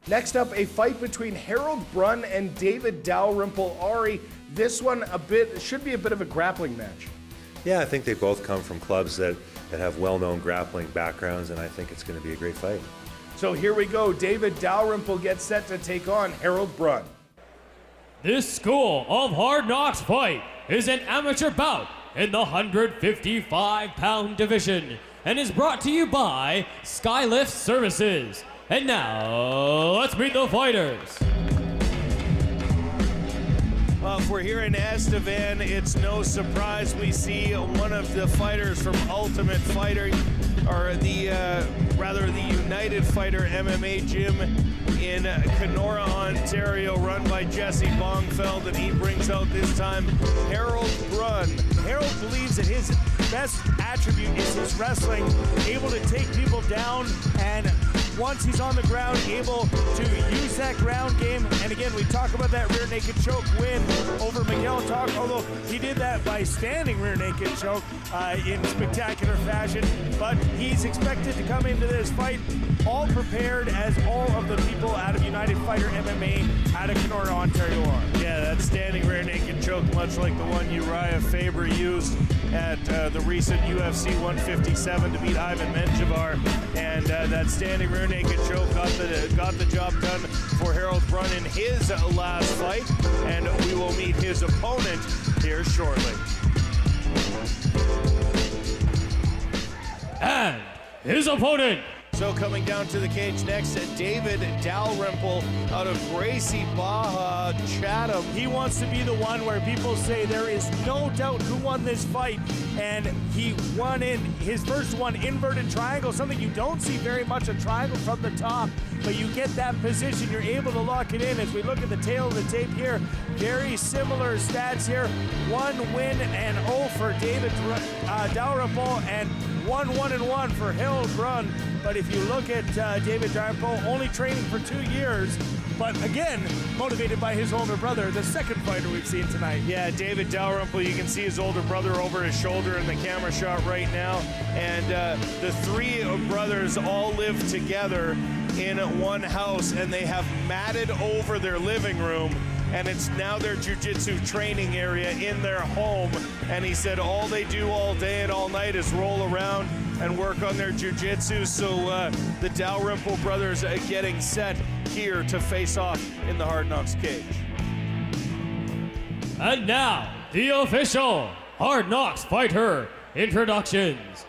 Next up, a fight between Harold Brunn and David Dalrymple. Ari, this one should be a bit of a grappling match. Yeah, I think they both come from clubs that have well-known grappling backgrounds, and I think it's going to be a great fight. So here we go. David Dalrymple gets set to take on Harold Brunn. This School of Hard Knocks fight is an amateur bout in the 155-pound division and is brought to you by Skylift Services. And now, let's meet the fighters. Well, if we're here in Estevan, it's no surprise we see one of the fighters from Ultimate Fighter, or the United Fighter MMA gym in Kenora, Ontario, run by Jesse Bongfeld, and he brings out this time Harold Brunn. Harold believes that his best attribute is his wrestling, able to take people down, and once he's on the ground, able to use that ground game. And again, we talk about that rear naked choke win over Miguel Talk, although he did that by standing rear naked choke in spectacular fashion. But he's expected to come into this fight all prepared as all of the people out of United Fighter MMA out of Kenora, Ontario are. Yeah, that standing rear naked choke, much like the one Uriah Faber used at the recent UFC 157 to beat Ivan Menjivar, and that standing rear naked choke got the job done for Harold Brunn in his last fight, and we will meet his opponent here shortly. And his opponent. So coming down to the cage next, David Dalrymple out of Gracie Baja, Chatham. He wants to be the one where people say there is no doubt who won this fight, and he won in his first one, inverted triangle, something you don't see very much, a triangle from the top, but you get that position, you're able to lock it in. As we look at the tail of the tape here, very similar stats here. 1 win and 0 for David Dalrymple, and 1-1-1 for Harold Brunn. But if you look at David Dalrymple, only training for 2 years, but again, motivated by his older brother, the second fighter we've seen tonight. Yeah, David Dalrymple, you can see his older brother over his shoulder in the camera shot right now. And the three brothers all live together in one house, and they have matted over their living room, and it's now their jiu-jitsu training area in their home. And he said all they do all day and all night is roll around and work on their jiu-jitsu. So the Dalrymple brothers are getting set here to face off in the Hard Knocks cage. And now, the official Hard Knocks fighter introductions.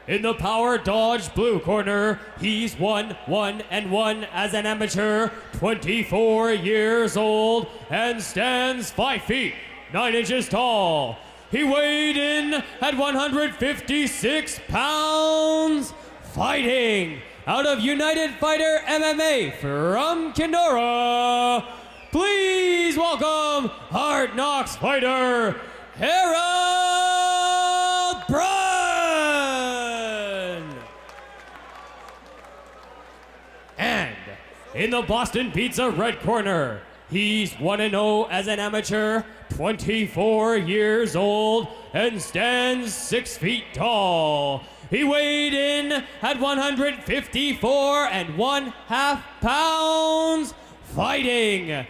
In the Power Dodge blue corner, he's 1-1-1 as an amateur, 24 years old, and stands 5 feet, 9 inches tall. He weighed in at 156 pounds, fighting out of United Fighter MMA from Kenora. Please welcome Hard Knocks fighter, Harold Brunn. And in the Boston Pizza red corner, he's 1-0 as an amateur, 24 years old, and stands 6 feet tall. He weighed in at 154.5 pounds, fighting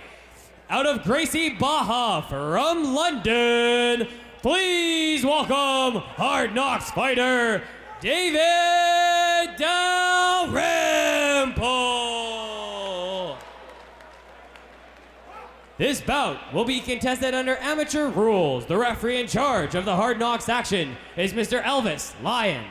out of Gracie Baja from London. Please welcome Hard Knocks fighter, David Dalrymple. This bout will be contested under amateur rules. The referee in charge of the Hard Knocks action is Mr. Elvis Lyon.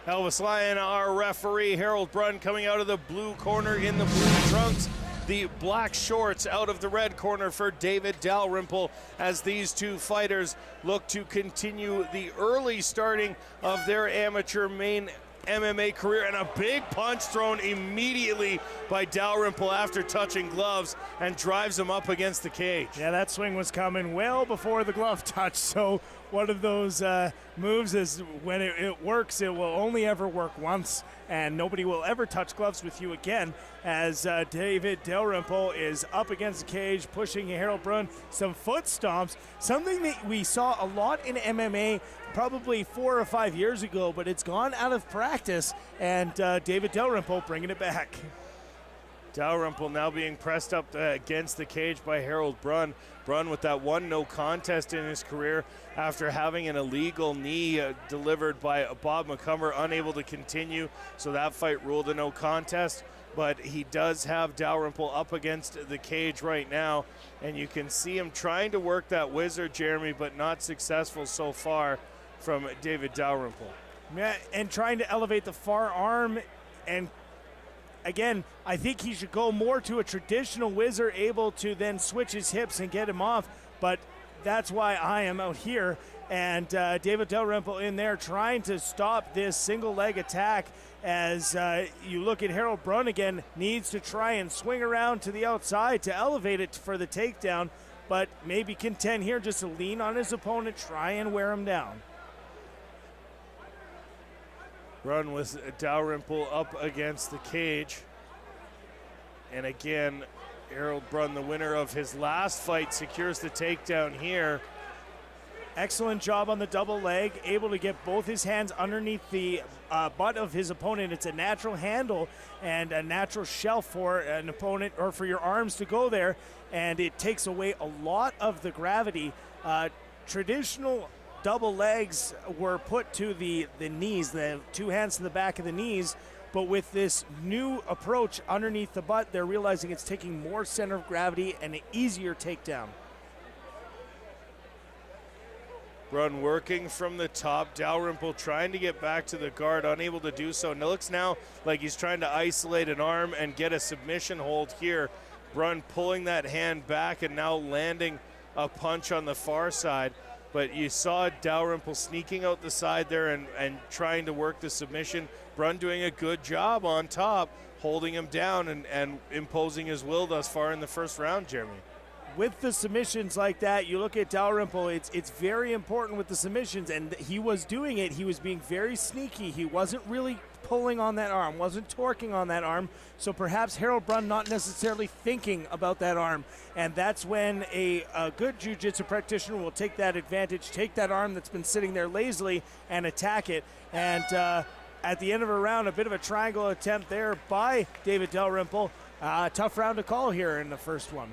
Elvis Lyon, our referee. Harold Brunn coming out of the blue corner in the blue trunks. The black shorts out of the red corner for David Dalrymple, as these two fighters look to continue the early starting of their amateur main MMA career. And a big punch thrown immediately by Dalrymple after touching gloves, and drives him up against the cage. Yeah, that swing was coming well before the glove touch. So one of those moves is when it works, it will only ever work once, and nobody will ever touch gloves with you again, as David Dalrymple is up against the cage, pushing Harold Brunn. Some foot stomps, something that we saw a lot in MMA probably 4 or 5 years ago, but it's gone out of practice, and David Dalrymple bringing it back. Dalrymple now being pressed up against the cage by Harold Brunn. Brunn with that one no contest in his career after having an illegal knee delivered by Bob McCumber, unable to continue, so that fight ruled a no contest. But he does have Dalrymple up against the cage right now, and you can see him trying to work that wizard, Jeremy, but not successful so far from David Dalrymple. Yeah, and trying to elevate the far arm, and again, I think he should go more to a traditional whizzer, able to then switch his hips and get him off, but that's why I am out here. And David Dalrymple in there trying to stop this single leg attack, as you look at Harold Brunn again, needs to try and swing around to the outside to elevate it for the takedown, but maybe contend here just to lean on his opponent, try and wear him down. Brunn with Dalrymple up against the cage. And again, Harold Brunn, the winner of his last fight, secures the takedown here. Excellent job on the double leg, able to get both his hands underneath the butt of his opponent. It's a natural handle and a natural shelf for an opponent, or for your arms to go there, and it takes away a lot of the gravity. Traditional double legs were put to the knees, the two hands to the back of the knees, but with this new approach underneath the butt, they're realizing it's taking more center of gravity and an easier takedown. Brunn working from the top. Dalrymple trying to get back to the guard, unable to do so. And it looks now like he's trying to isolate an arm and get a submission hold here. Brunn pulling that hand back and now landing a punch on the far side. But you saw Dalrymple sneaking out the side there and trying to work the submission. Brunn doing a good job on top, holding him down and imposing his will thus far in the first round, Jeremy. With the submissions like that, you look at Dalrymple, it's very important with the submissions, and he was doing it. He was being very sneaky. He wasn't really pulling on that arm, wasn't torquing on that arm, so perhaps Harold Brunn not necessarily thinking about that arm, and that's when a good jiu-jitsu practitioner will take that advantage, take that arm that's been sitting there lazily and attack it. And at the end of a round, a bit of a triangle attempt there by David Dalrymple. Tough round to call here in the first one.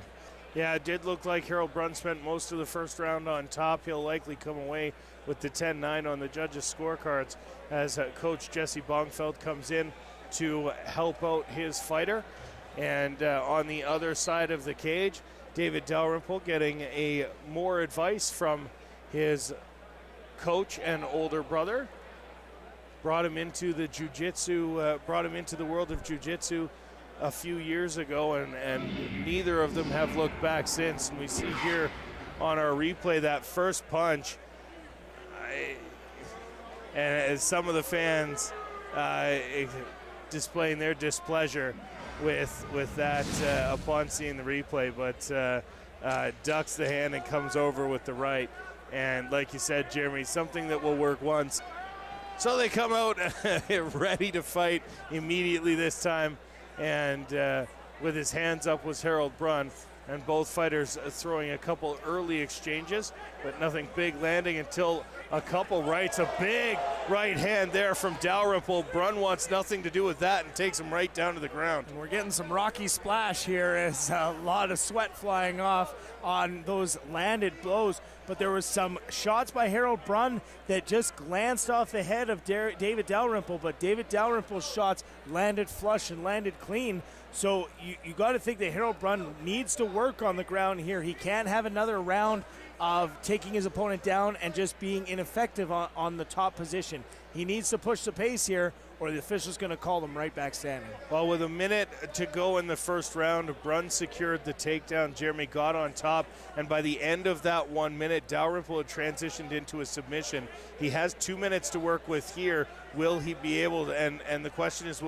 Yeah, it did look like Harold Brunn spent most of the first round on top. He'll likely come away with the 10-9 on the judges' scorecards as Coach Jesse Bongfeld comes in to help out his fighter. And on the other side of the cage, David Dalrymple getting more advice from his coach and older brother. Brought him into the jiu-jitsu, brought him into the world of jiu-jitsu a few years ago, and neither of them have looked back since. And we see here on our replay that first punch, and as some of the fans displaying their displeasure with that upon seeing the replay, but ducks the hand and comes over with the right. And like you said, Jeremy, something that will work once, so they come out ready to fight immediately this time. And with his hands up was Harold Brunn, and both fighters throwing a couple early exchanges, but nothing big landing until a couple rights. A big right hand there from Dalrymple. Brunn wants nothing to do with that and takes him right down to the ground. And we're getting some rocky splash here as a lot of sweat flying off on those landed blows. But there was some shots by Harold Brunn that just glanced off the head of David Dalrymple, but David Dalrymple's shots landed flush and landed clean. So you got to think that Harold Brunn needs to work on the ground here. He can't have another round of taking his opponent down and just being ineffective on the top position. He needs to push the pace here, or the official's going to call him right back standing. Well, with a minute to go in the first round, Brunn secured the takedown. Jeremy got on top, and by the end of that 1 minute, Dalrymple had transitioned into a submission. He has 2 minutes to work with here. Will he be able to, and the question is,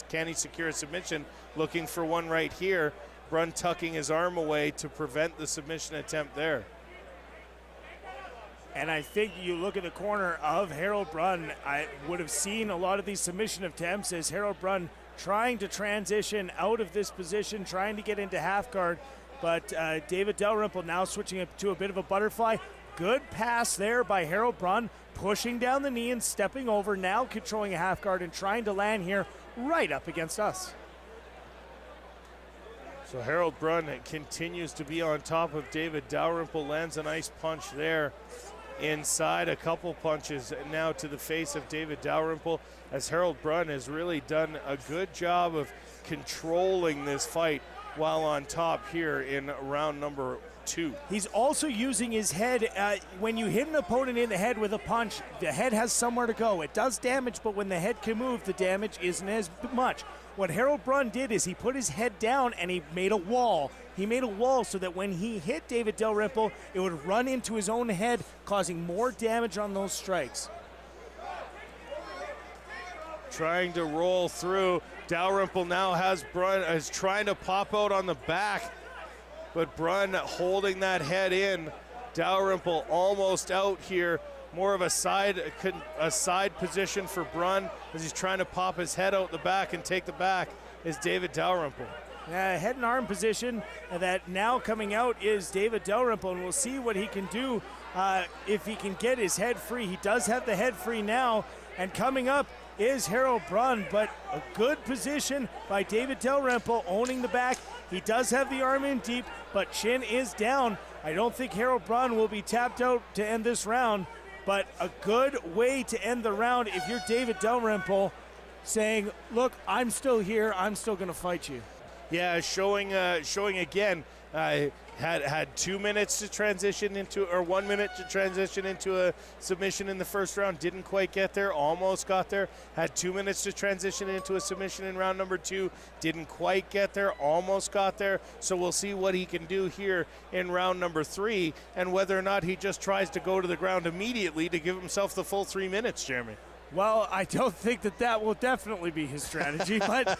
can he secure a submission? Looking for one right here. Brunn tucking his arm away to prevent the submission attempt there. And I think you look at the corner of Harold Brunn, I would have seen a lot of these submission attempts as Harold Brunn trying to transition out of this position, trying to get into half guard. But David Dalrymple now switching it to a bit of a butterfly. Good pass there by Harold Brunn, pushing down the knee and stepping over, now controlling a half guard and trying to land here right up against us. So Harold Brunn continues to be on top of David Dalrymple, lands a nice punch there inside, a couple punches now to the face of David Dalrymple, as Harold Brunn has really done a good job of controlling this fight while on top here in round number 2. He's also using his head. When you hit an opponent in the head with a punch, the head has somewhere to go. It does damage, but when the head can move, the damage isn't as much. What Harold Brunn did is he put his head down and he made a wall. He made a wall so that when he hit David Dalrymple, it would run into his own head, causing more damage on those strikes. Trying to roll through. Dalrymple now has Brunn is trying to pop out on the back, but Brunn holding that head in. Dalrymple almost out here. More of a side position for Brunn as he's trying to pop his head out the back and take the back is David Dalrymple. Head and arm position that now coming out is David Dalrymple, and we'll see what he can do if he can get his head free. He does have the head free now, and coming up is Harold Brunn, but a good position by David Dalrymple owning the back. He does have the arm in deep, but chin is down. I don't think Harold Brunn will be tapped out to end this round, but a good way to end the round if you're David Dalrymple, saying, look, I'm still here, I'm still gonna fight you. Yeah, showing again, had 2 minutes to transition into, or 1 minute to transition into a submission in the first round. Didn't quite get there, almost got there. Had 2 minutes to transition into a submission in round number 2. Didn't quite get there, almost got there. So we'll see what he can do here in round number 3, and whether or not he just tries to go to the ground immediately to give himself the full 3 minutes, Jeremy. Well, I don't think that will definitely be his strategy, but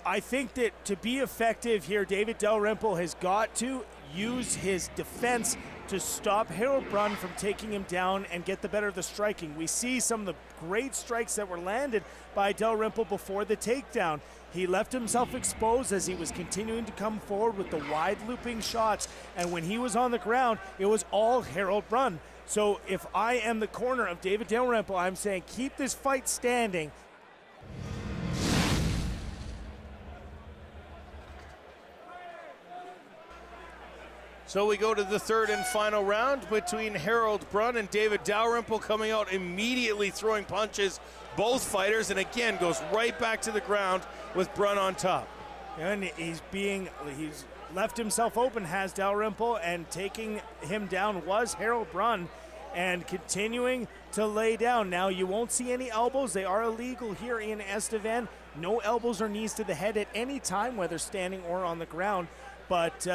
I think that to be effective here, David Dalrymple has got to use his defense to stop Harold Brunn from taking him down and get the better of the striking. We see some of the great strikes that were landed by Dalrymple before the takedown. He left himself exposed as he was continuing to come forward with the wide looping shots, and when he was on the ground, it was all Harold Brunn. So if I am the corner of David Dalrymple, I'm saying keep this fight standing. So we go to the third and final round between Harold Brunn and David Dalrymple, coming out immediately throwing punches, both fighters, and again goes right back to the ground with Brunn on top. And he's left himself open, has Dalrymple, and taking him down was Harold Brunn, and continuing to lay down. Now you won't see any elbows. They are illegal here in Estevan. No elbows or knees to the head at any time, whether standing or on the ground. But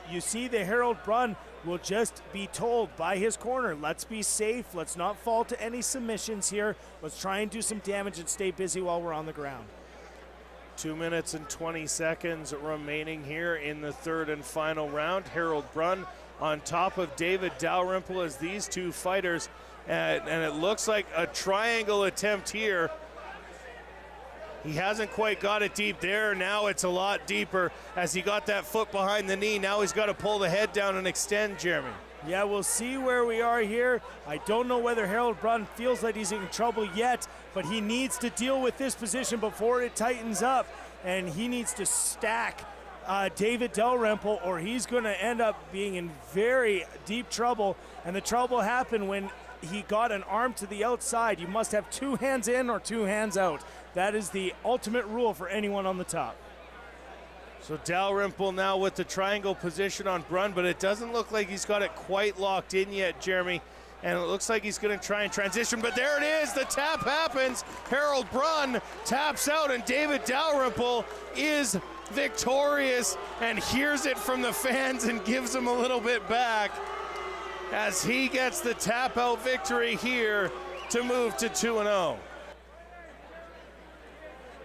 you see the Harold Brunn will just be told by his corner, let's be safe, let's not fall to any submissions here, let's try and do some damage and stay busy while we're on the ground. 2 minutes and 20 seconds remaining here in the third and final round. Harold Brunn on top of David Dalrymple as these two fighters, and it looks like a triangle attempt here. He hasn't quite got it deep there. Now it's a lot deeper as he got that foot behind the knee. Now he's got to pull the head down and extend, Jeremy. Yeah, we'll see where we are here. I don't know whether Harold Brunn feels like he's in trouble yet, but he needs to deal with this position before it tightens up, and he needs to stack David Dalrymple, or he's going to end up being in very deep trouble. And the trouble happened when he got an arm to the outside. You must have 2 hands in or 2 hands out. That is the ultimate rule for anyone on the top. So Dalrymple now with the triangle position on Brunn, but it doesn't look like he's got it quite locked in yet, Jeremy. And it looks like he's going to try and transition, but there it is. The tap happens. Harold Brunn taps out, and David Dalrymple is victorious and hears it from the fans and gives him a little bit back as he gets the tap out victory here to move to 2-0.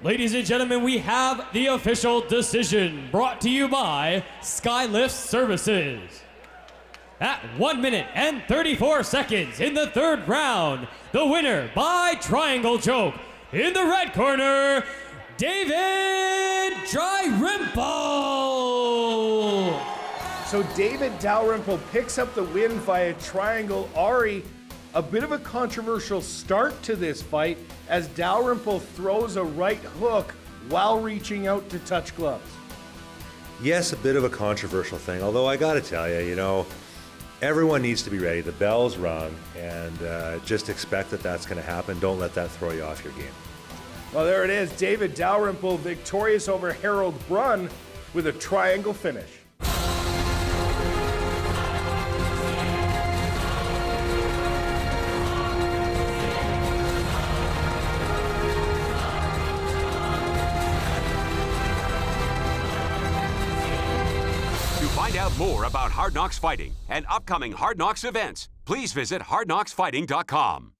Ladies and gentlemen, we have the official decision brought to you by Skylift Services. At 1 minute and 34 seconds in the third round, the winner by triangle choke in the red corner, David Dalrymple. So David Dalrymple picks up the win via triangle. Ari, a bit of a controversial start to this fight as Dalrymple throws a right hook while reaching out to touch gloves. Yes, a bit of a controversial thing, although I got to tell you, you know, everyone needs to be ready. The bell's rung, and just expect that that's going to happen. Don't let that throw you off your game. Well, there it is. David Dalrymple victorious over Harold Brunn with a triangle finish. To find out more about Hard Knocks Fighting and upcoming Hard Knocks events, please visit hardknocksfighting.com.